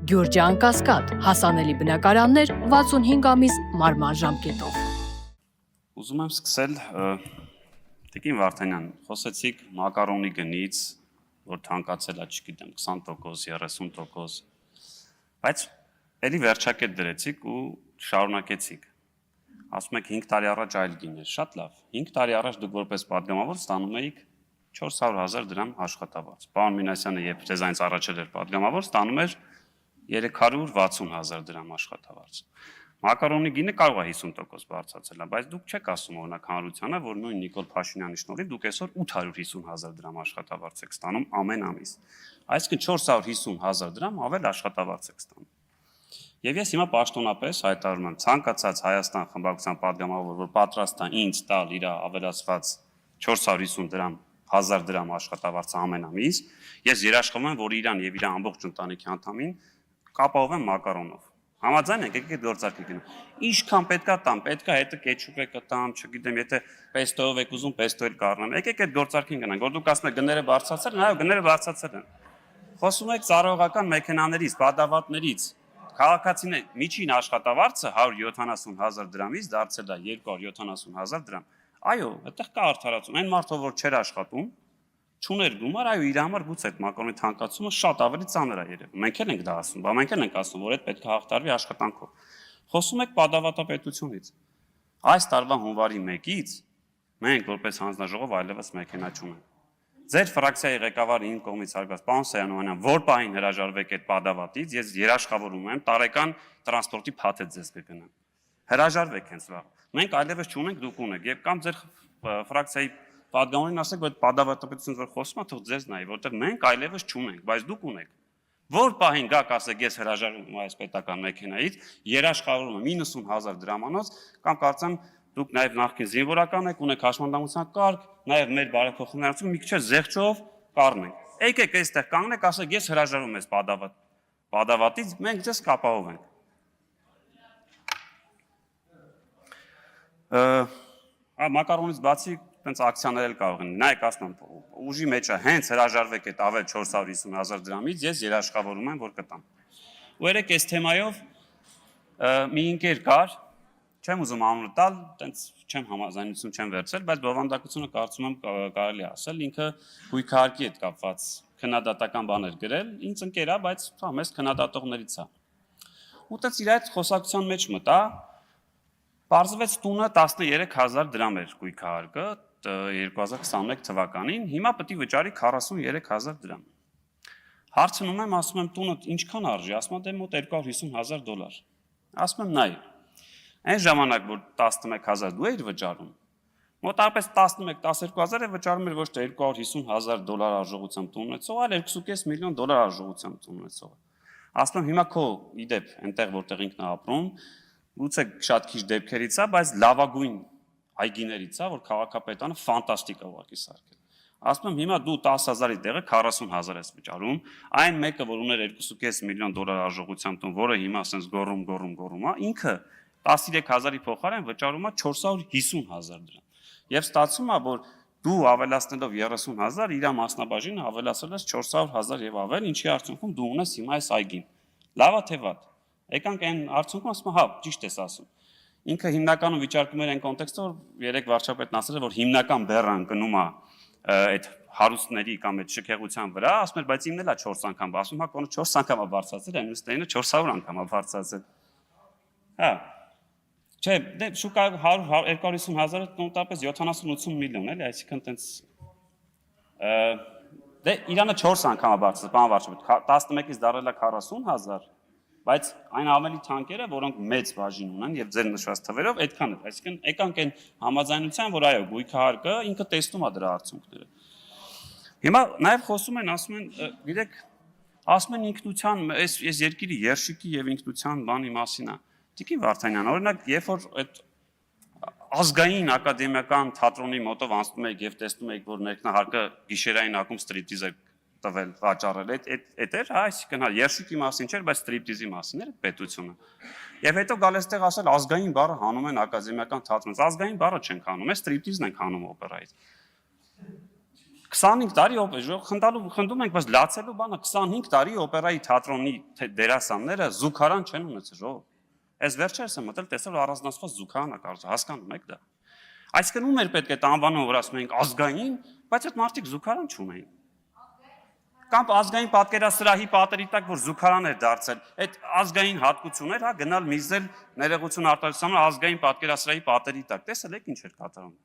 Գյուրջան Կասկադ, հասանելի բնակարաններ 65 ամիս մարման ժամկետով։ Ուզում եմ սկսել Տիկին Վարդանյան, խոսեցիք մակարոնի գնից, որ թանկացել է, չգիտեմ, 20%, 30%, բայց էլի վերջակետ դրեցիք ու շարունակեցիք։ Ասում եք 5 տարի առաջ այլ գին էր, շատ լավ։ 5 տարի առաջ դուք որպես падգամավոր ստանում էիք 400,000 դրամ աշխատավարձ։ Պարոն Մինասյանը, երբ ձեզանից առաջել էր падգամավոր, ստանում էր 360,000 դրամ աշխատավարձ։ Մակարոնի գինը կարող է 50% բարձրացել, բայց դուք չեք ասում օրինակ հանրությանը, որ նույն Նիկոլ Փաշինյանի շնորհիվ դուք այսօր 850,000 դրամ աշխատավարձ եք ստանում ամեն ամիս։ Այսինքն 450,000 դրամ ավել աշխատավարձ եք ստանում։ Եվ ես հիմա պաշտոնապես հայտարարում եմ ցանկացած Հայաստան խմբակցության падգամավոր, որ պատրաստ է ինձ տալ իր ավելացված 450,000 դրամ աշխատավարձը ամեն ամիս, ես երաշխվում եմ, որ իրան եւ իր ամբողջ ընտանիքի անդամին կապահովեմ մակարոնով։ Համաձայն եք, եկեք գործարքի գնանք։ Ինչքան պետքա տամ, պետքա հետը կեչուպ է կտամ, չգիտեմ, եթե պեստոյով եք ուզում, պեստոյել կառնեմ։ Եկեք այդ գործարքին գնանք, որ դուք ասում եք գները բարձրացել են, այո, գները բարձրացել են։ Խոսում եք ծառայողական մեքենաներից, բադավատներից։ Քաղաքացիների միջին աշխատավարձը 170,000 դրամից դարձել է 270,000 դրամ։ Այո, այդտեղ կա արդարացում։ Այն մարդը, որ չէր աշխատում, չուներ գումար, այո, իր համար գուցե այդ մակարոնի թանկացումը շատ ավելի ծանր է երևում։ Մենք էլ ենք դա ասում, բայց մենք էլ ենք ասում, որ այդ պետք է հաղթարվի աշխատանքով։ Խոսում եք падավատապետությունից։ Այս տարվա հունվարի 1-ից մենք որպես հանձնաժողով այլևս մեքենա չունենք։ Ձեր ֆրակցիայի ղեկավարը իմ կողմից հարգված պարոն Սեյրանովյան, որ պահին հրաժարվեք այդ падավատից, ես երաշխավորում եմ տարեկան տրանսպորտի փաթեթ ձեզ կգնեմ։ Հրաժարվեք հենց վաղ։ Մենք այլևս չունենք, դուք ունեք, եւ կամ ձեր ֆրակցիայի падգամավորին ասեք, որ այդ падավատապետությունից որ խոսում է, թող ձեզ նայի, որտեղ մենք այլևս չունենք, բայց դուք ունեք։ Որ պահին գաք ասեք, ես հրաժարվում եմ այս պետական մեքենայից, երաշխավորում եմ 90,000 դրամանոց, կամ կարծեմ դուք նաև նախկին զինվորական եք, ունեք հաշմանդամության կարգ, նաև մեր բարեփոխումներով մի քիչ զեղչով կառնենք։ Եկեք այստեղ կանգնեք, ասեք, ես հրաժարվում եմ այս падավատից, մենք ձեզ կապահովենք։ Մակարոնից բացի տենց ակցիաներ էլ կարող են։ Նայեք, ասում եմ, ուժի մեջ է, հենց հրաժարվեք այդ ավել 450,000 դրամից, ես երաշխավորում եմ, որ կտամ։ Ու երեք այս թեմայով մի ընկեր կար, չեմ ուզում անունը տալ, տենց չեմ համաձայնություն չեմ վերցրել, բայց բովանդակությունը կարծում եմ կարելի է ասել, ինքը գույքահարկի հետ կապված քննադատական բաներ գրել, ինձ ընկեր է, բայց մեզ քննադատողներից է։ Ու տենց իր այդ խոսակցության մեջ մտա, պարզվեց տունը 13,000 դրամ էր գույքահարկը 2021 թվականին, հիմա պետք է վճարի 43,000 դրամ։ Հարցնում եմ, ասում եմ, տունը ինչքան արժի, ասում եմ, դե մոտ $250,000։ Ասում եմ, նայ, այն ժամանակ, որ 11,000 դու էիր վճարում, մոտավորապես 11-12,000 է վճարում էր ոչ թե $250,000 արժողությամբ տուն ունեցող, այլ $2.5 միլիոն արժողությամբ տուն ունեցող։ Ասում եմ, հիմա քո իդեպ, այնտեղ որտեղ ինքն է ապրում, գուցե շատ քիչ դեպքերից է, բայց լավագույն այգիներից է, որ քաղաքապետարանը ֆանտաստիկ է ուղղակի սարքել։ Ասում եմ, հիմա դու 10,000-ի տեղը 40,000 ես վճարում, այն մեկը, որ ուներ $2.5 միլիոն արժողությամբ տուն, որը հիմա ասենց գոռում է, ինքը 13,000-ի փոխարեն վճարում է 450,000 դրամ։ Եվ ստացվում է, որ դու ավելացնելով 30,000 իր մասնաբաժինը ավելացրել ես 400,000 եւ ավել, ինչի արդյունքում դու ունես հիմա այս այգին։ Լավա թե վատ։ Եկանք այն արդյունքում ասում հա, ճիշտ ես ասում։ Ինքը հիմնականում վիճարկում էր այն կոնտեքստը, որ երեք վարչապետն ասել էր, որ հիմնական բեռը ընկնում է այդ հարուստների կամ այդ շքեղության վրա, ասում էր, բայց իմն էլ է 4 անգամ, ասում հա, կոնը 4 անգամ է բարձրացել, այն մստերինը 400 անգամ է բարձրացել։ Հա։ Չէ, դե շուկա 100-250,000-ը մոտավորապես 70-80 միլիոն էլի, այսինքն տենց դե Իրանը 4 անգամ է բարձրացել, պարոն վարչապետ, 11-ից դարել է 40,000, բայց այն ավելի թանկերը, որոնք մեծ բաժին ունեն եւ ձեր նշված թվերով, այդքան է, այսինքն եկանք այն համաձայնության, որ այո, գույքահարկը ինքը տեսնում է դրա արդյունքները։ Հիմա նաեւ խոսում են, ասում են, գիտեք, ասում են ինքնության, այս երկիրի երշիկի եւ ինքնության բանի մասին է։ Տիկին Վարդանյան, օրինակ, երբ որ այդ ազգային ակադեմիական թատրոնի մոտով անցնում եք եւ տեսնում եք, որ ներքնահարկը գիշերային ակում ստրիպտիզ է տվել, վաճառել, այդ էր, այսինքն հա, երշիկի մասին չէր, բայց ստրիպտիզի մասին էր պետությունը։ Եվ հետո գալ էստեղ ասել ազգային բառը հանում են ակադեմիական թատրոնից, ազգային բառը չենք հանում, ստրիպտիզն ենք հանում օպերայից։ 25 տարի խնդում ենք, բայց լացելու բանը 25 տարի օպերայի թատրոնի դերասանները զուգարան չեն ունեցել, Այս վերջերս եմ մտել, տեսել առանձնացված զուգարան է կարծում, հասկանում եք դա։ Այսինքն ում էր պետք է անվանումը, որ ասում ենք ազգային, բայց այդ մարդիկ զուգարան չունեին։ Կամ ազգային պատկերասրահի պատերի տակ, որ զուգարան էր դարձել, այդ ազգային հատկություններ, գնալ միզել ներողություն արտահայտության ազգային պատկերասրահի պատերի տակ, տեսել եք ինչ էր կատարում։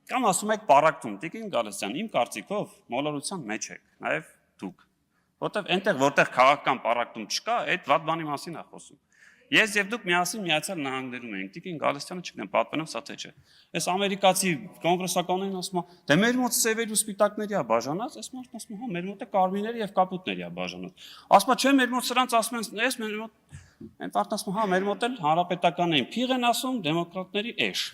Կամ ասում եք պարակտում, Տիկին Գալստյան, իմ կարծիքով մոլորության մեջ եք, նաև դուք, որտեղ այնտեղ որտեղ քաղաքական պարակտում չկա, այդ վատ բանի մասին է խոսում։ Ես եւ դուք միասին Միացյալ Նահանգներում ենք, Տիկին Գալստյանը չգիտեմ, պատմեմ սա թե չէ։ Այս ամերիկացի կոնգրեսականներին ասում է, դե մեր մոտ սևերի ու սպիտակների է բաժանած, այս մարդն ասում է, հա, մեր մոտ է կարմիրների եւ կապուտների է բաժանած։ Ասում է, չէ, մեր մոտ սրանց ասում են, այս մեր մոտ այն մարդն ասում է, հա, մեր մոտ էլ հանրապետական են, փիղ են ասում, դեմոկրատների էշ։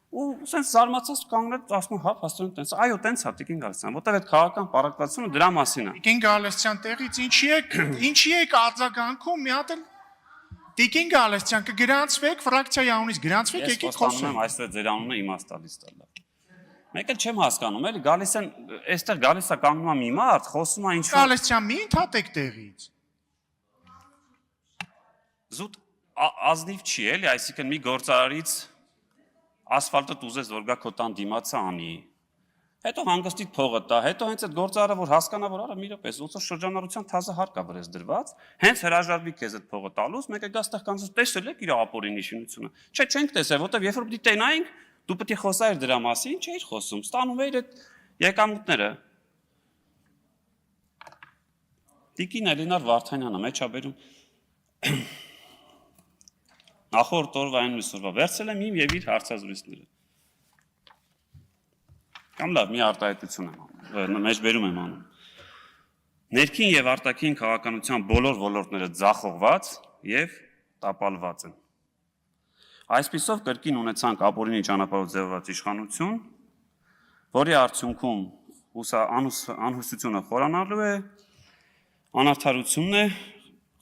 Ու ասենց զարմացած կանգնել ասում հա հաստատ տենց այո տենց է Տիկին Գալստյան որտեղ այդ քաղաքական պարակվածությունը դրա մասին է Տիկին Գալստյան տեղից ինչի եք արձագանքում մի հատ էլ Տիկին Գալստյան կգրանցվեք ֆրակցիայի անունից գրանցվեք եկեք խոսենք այսօր ձեր անունը իմաստալից տալա Մեկ էլ չեմ հասկանում էլի գալիս են այստեղ գալիս է կանգնում է մի մարդ խոսում է ինչ Գալստյան մի ընդհատեք տեղից Զուտ ազնիվ չի էլի այսինքն մի գործարարից ասֆալտը ուզես որ գա քո տան դիմացը անի հետո հանգստիդ փողը տա հետո հենց այդ գործարարը որ հասկանա որ արա մի րոպե ոնց որ շրջանառության թազը հարկա վրես դրված հենց հրաժարվի քեզ այդ փողը տալուց մեկը գա ստեղ կանց տեսել եք իր ապորինի շինությունը չէ չենք տեսել որտեվ երբ որ պիտի տենայինք դու պետք է խոսայր դրա մասին չէիր խոսում ստանում էիր այդ եկամուտները Տիկին Էլինար Վարդանյանը մեջաբերում Նախորդ օրվա այն միսորվա վերցել եմ իմ եւ իր հարցազրույցները։ Կամ լավ, մի արտահայտություն եմ մեջբերում եմ անում։ Ներքին եւ արտաքին քաղաքականության բոլոր ոլորտները ձախողված եւ տապալված են։ Այսպիսով կրկին ունեցանք ապօրինի ճանապարհով ձևված իշխանություն, որի արդյունքում անհուսությունը խորանալու է, անարդարությունն է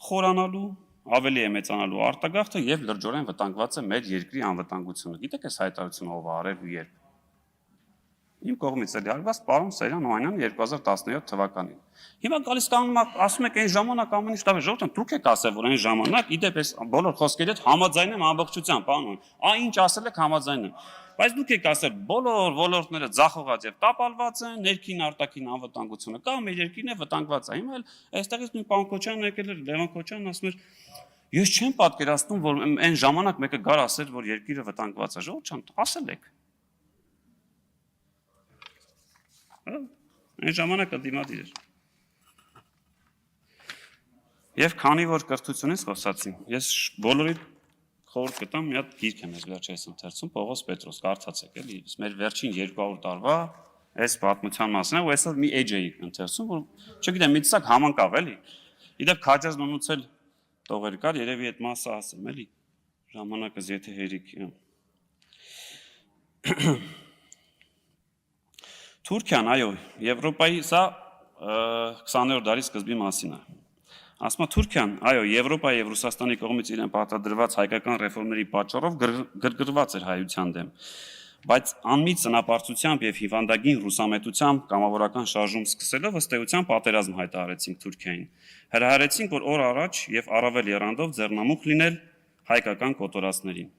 խորանալու ավելի է մեծանալու արտագաղթը եւ լրջորեն վտանգված է մեր երկրի անվտանգությունը։ Գիտեք այս հայտարարությունը ով արել ու երբ։ Իմ կողմից էլի արված պարոն Սերյան Օհանյան 2017 թվականին։ Հիմա գալիս կանգնում ասում եք այն ժամանակ ամեն ինչ լավ է, ժողովուրդ, դուք եք ասել, որ այն ժամանակ իդեպ այս բոլոր խոսքերի հետ համաձայն եմ ամբողջությամբ, պարոն։ Ինչ ասել եք համաձայն եմ։ Բայց դուք եք ասել բոլոր ոլորտները ձախողած եւ տապալված են, ներքին արտաքին անվտանգությունը կա, մեր երկիրն է վտանգված է։ Հիմա էլ այստեղից մի պարոն Քոչյանն եկել էր, Լևոն Քոչյանն ասում էր Ես չեմ պատկերացնում, որ այն ժամանակ մեկը գար ասել, որ երկիրը վտանգված է, ժողովուրդ, ասել եք։ Այն ժամանակը դիմադիր էր։ Եվ քանի որ կրթությունից խոսացին, ես բոլորի խորհուրդ կտամ մի հատ գիրք եմ ես վերջերս ընթերցում Պողոս Պետրոս, կարդացեք էլի, մեր վերջին 200 տարվա այս պատմության մասն է, ու այսօր մի էջ էի ընթերցում, որ չգիտեմ, մի տեսակ համընկավ էլի։ Իդեպ քաջազնունուց էլ տողեր կար, երևի այդ մասը ասեմ, էլի, ժամանակս եթե հերիք Թուրքիան, այո, Եվրոպայի, սա 20-րդ դարի սկզբի մասին է։ Ասում է Թուրքիան, այո, Եվրոպայի եւ Ռուսաստանի կողմից իրեն պարտադրված հայկական ռեֆորմների պատճառով գրգռված էր հայության դեմ։ Բայց անմիջ ծնապարծությամբ եւ հիվանդագին ռուսամետությամբ կամավորական շարժում սկսելով ըստ էության պատերազմ հայտարարեցինք Թուրքիային։ Հրահարեցինք, որ օր առաջ եւ առավել եռանդով ձեռնամուխ լինել հայկական կոտորածներին։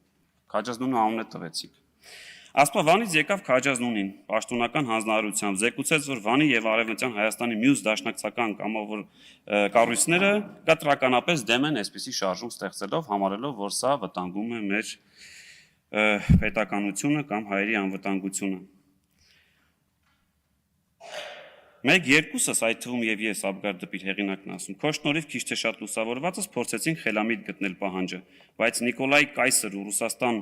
Քաջազնունու անունը տվեցինք։ Ասպա Վանից եկավ Քաջազնունին, պաշտոնական հանձնարարությամբ զեկուցեց, որ Վանի եւ Արևմտյան Հայաստանի մյուս դաշնակցական կամավոր կառույցները կտրականապես դեմ են այսպիսի շարժում ստեղծելով, համարելով, որ սա վտանգում է մեր պետականությունը կամ հայերի անվտանգությունը։ Մեկ երկուսս այդ թվում եւ ես Աբգար Դպիր հեղինակն ասում, քո շնորհիվ քիչ թե շատ լուսավորվածս փորձեցինք խելամիտ գտնել պահանջը, բայց Նիկոլայ Կայսր ու Ռուսաստան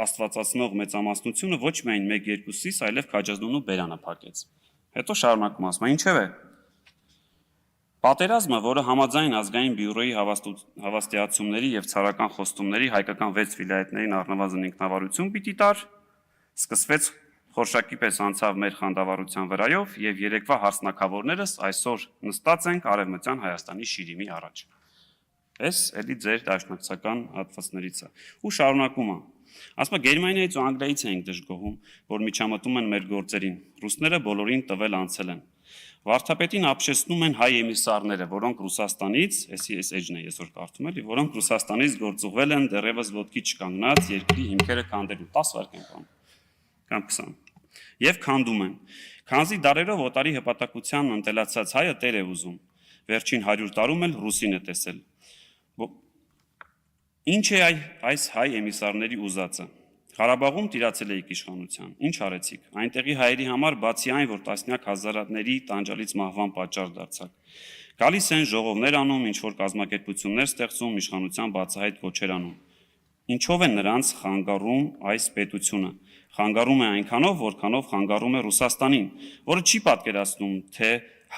աստվածացնող մեծամասնությունը ոչ միայն 1-2-ից, այլև Քաջազնունու բերանը փակեց։ Հետո շարունակում ասում է, ինչև է։ Պատերազմը, որը համաձայն ազգային բյուրոյի հավաստիացումների եւ ցարական խոստումների հայկական 6 վիլայետներին առնվազն ինքնավարություն պիտի տար, սկսվեց խորշակի պես անցավ մեր խանդավառության վրայով եւ երեկվա հարսնակավորներս այսօր նստած ենք Արևմտյան Հայաստանի շիրիմի առաջ։ Էս էլի ձեր դաշնակցական հատվածներից է։ Ու շարունակում է Ասում է Գերմանիայից ու Անգլիայից ենք դժգոհում, որ միջամտում են մեր գործերին։ Ռուսները բոլորին տվել անցել են։ Վարդապետին ապշեցնում են հայ էմիսարները, որոնք Ռուսաստանից, այս էջն է ես որ կարդում էլի, որոնք Ռուսաստանից գործուղվել են դեռևս ոտքի չկանգնած երկրի հիմքերը քանդելու 10 վայրկյան կամ 20։ Եվ քանդում են։ Քանզի դարերով օտարի հպատակության ընտելացած հայը տեր է ուզում։ Վերջին 100 տարում էլ ռուսին է տեսել։ Ինչ է այս հայ էմիսարների ուզածը։ Ղարաբաղում տիրացել էիք իշխանության։ Ինչ արեցիք։ Այնտեղի հայերի համար բացի այն, որ տասնյակ հազարների տանջալից մահվան պատճառ դարձաք։ Գալիս են ժողովներ անում, ինչ որ կազմակերպություններ ստեղծում, իշխանության բացահայտ կոչեր անում։ Ինչով է նրանց խանգարում այս պետությունը։ Խանգարում է այնքանով, որքանով խանգարում է Ռուսաստանին, որը չի պատկերացնում, թե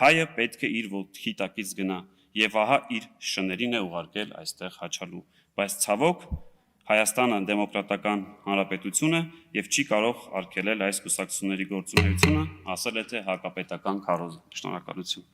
հայը պետք է իր ոտքի տակից գնա եւ ահա իր շներին է ուղարկել այստեղ հաչալու, բայց ցավոք Հայաստանը դեմոկրատական հանրապետություն է եւ չի կարող արգելել այս կուսակցությունների գործունեությունը, ասել է թե հակապետական քարոզը։ Շնորհակալություն։